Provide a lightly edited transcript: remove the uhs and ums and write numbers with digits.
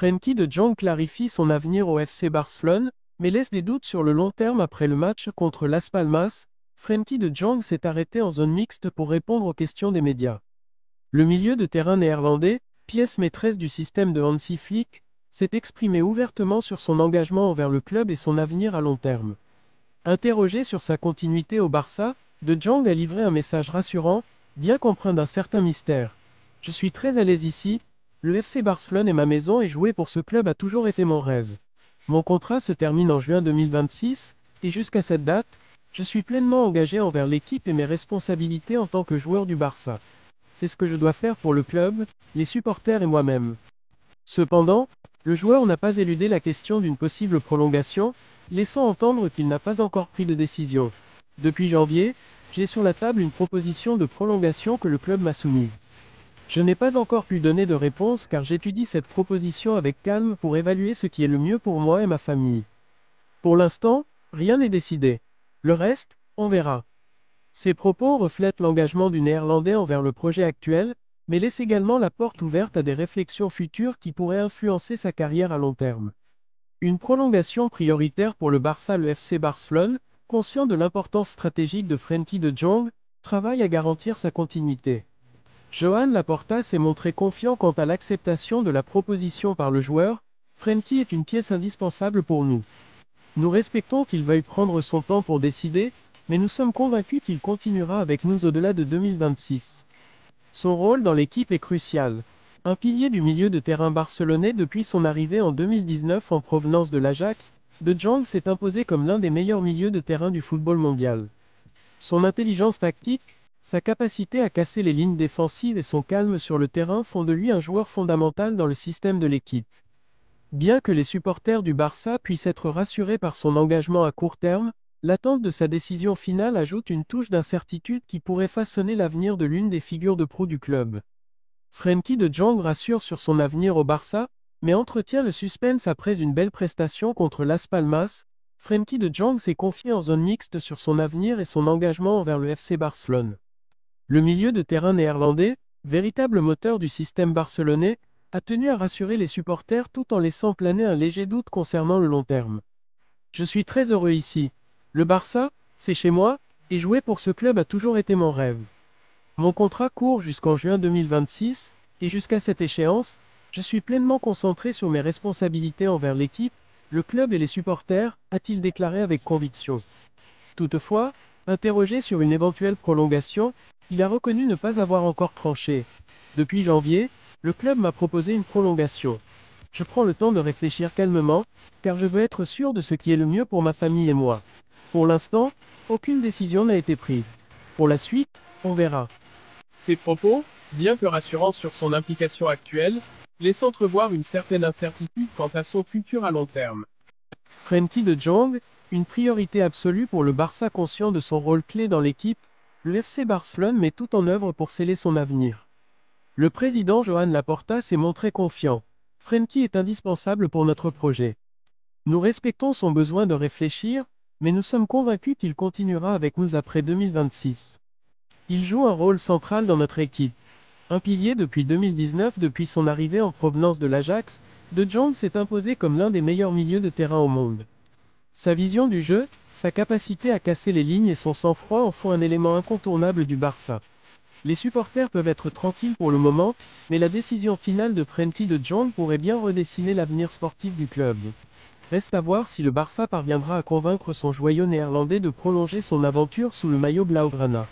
Frenkie de Jong clarifie son avenir au FC Barcelone, mais laisse des doutes sur le long terme après le match contre Las Palmas. Frenkie de Jong s'est arrêté en zone mixte pour répondre aux questions des médias. Le milieu de terrain néerlandais, pièce maîtresse du système de Hansi Flick, s'est exprimé ouvertement sur son engagement envers le club et son avenir à long terme. Interrogé sur sa continuité au Barça, De Jong a livré un message rassurant, bien qu'empreint d'un certain mystère. Je suis très à l'aise ici, le FC Barcelone est ma maison et jouer pour ce club a toujours été mon rêve. Mon contrat se termine en juin 2026, et jusqu'à cette date, je suis pleinement engagé envers l'équipe et mes responsabilités en tant que joueur du Barça. C'est ce que je dois faire pour le club, les supporters et moi-même. Cependant, le joueur n'a pas éludé la question d'une possible prolongation, laissant entendre qu'il n'a pas encore pris de décision. Depuis janvier, j'ai sur la table une proposition de prolongation que le club m'a soumise. Je n'ai pas encore pu donner de réponse car j'étudie cette proposition avec calme pour évaluer ce qui est le mieux pour moi et ma famille. Pour l'instant, rien n'est décidé. Le reste, on verra. Ces propos reflètent l'engagement du Néerlandais envers le projet actuel, mais laissent également la porte ouverte à des réflexions futures qui pourraient influencer sa carrière à long terme. Une prolongation prioritaire pour le Barça. Le FC Barcelone, conscient de l'importance stratégique de Frenkie de Jong, travaille à garantir sa continuité. Joan Laporta s'est montré confiant quant à l'acceptation de la proposition par le joueur. Frenkie est une pièce indispensable pour nous. Nous respectons qu'il veuille prendre son temps pour décider, mais nous sommes convaincus qu'il continuera avec nous au-delà de 2026. Son rôle dans l'équipe est crucial. Un pilier du milieu de terrain barcelonais depuis son arrivée en 2019 en provenance de l'Ajax, De Jong s'est imposé comme l'un des meilleurs milieux de terrain du football mondial. Son intelligence tactique, sa capacité à casser les lignes défensives et son calme sur le terrain font de lui un joueur fondamental dans le système de l'équipe. Bien que les supporters du Barça puissent être rassurés par son engagement à court terme, l'attente de sa décision finale ajoute une touche d'incertitude qui pourrait façonner l'avenir de l'une des figures de proue du club. Frenkie de Jong rassure sur son avenir au Barça, mais entretient le suspense après une belle prestation contre Las Palmas. Frenkie de Jong s'est confié en zone mixte sur son avenir et son engagement envers le FC Barcelone. Le milieu de terrain néerlandais, véritable moteur du système barcelonais, a tenu à rassurer les supporters tout en laissant planer un léger doute concernant le long terme. Je suis très heureux ici. Le Barça, c'est chez moi, et jouer pour ce club a toujours été mon rêve. Mon contrat court jusqu'en juin 2026, et jusqu'à cette échéance, je suis pleinement concentré sur mes responsabilités envers l'équipe, le club et les supporters, a-t-il déclaré avec conviction. Toutefois, interrogé sur une éventuelle prolongation, il a reconnu ne pas avoir encore tranché. Depuis janvier, le club m'a proposé une prolongation. Je prends le temps de réfléchir calmement, car je veux être sûr de ce qui est le mieux pour ma famille et moi. Pour l'instant, aucune décision n'a été prise. Pour la suite, on verra. Ces propos, bien que rassurants sur son implication actuelle, laissent entrevoir une certaine incertitude quant à son futur à long terme. Frenkie de Jong, une priorité absolue pour le Barça conscient de son rôle clé dans l'équipe, le FC Barcelone met tout en œuvre pour sceller son avenir. Le président Joan Laporta s'est montré confiant. Frenkie est indispensable pour notre projet. Nous respectons son besoin de réfléchir, mais nous sommes convaincus qu'il continuera avec nous après 2026. Il joue un rôle central dans notre équipe. Un pilier depuis 2019 depuis son arrivée en provenance de l'Ajax, De Jong s'est imposé comme l'un des meilleurs milieux de terrain au monde. Sa vision du jeu, sa capacité à casser les lignes et son sang-froid en font un élément incontournable du Barça. Les supporters peuvent être tranquilles pour le moment, mais la décision finale de Frenkie de Jong pourrait bien redessiner l'avenir sportif du club. Reste à voir si le Barça parviendra à convaincre son joyau néerlandais de prolonger son aventure sous le maillot blaugrana.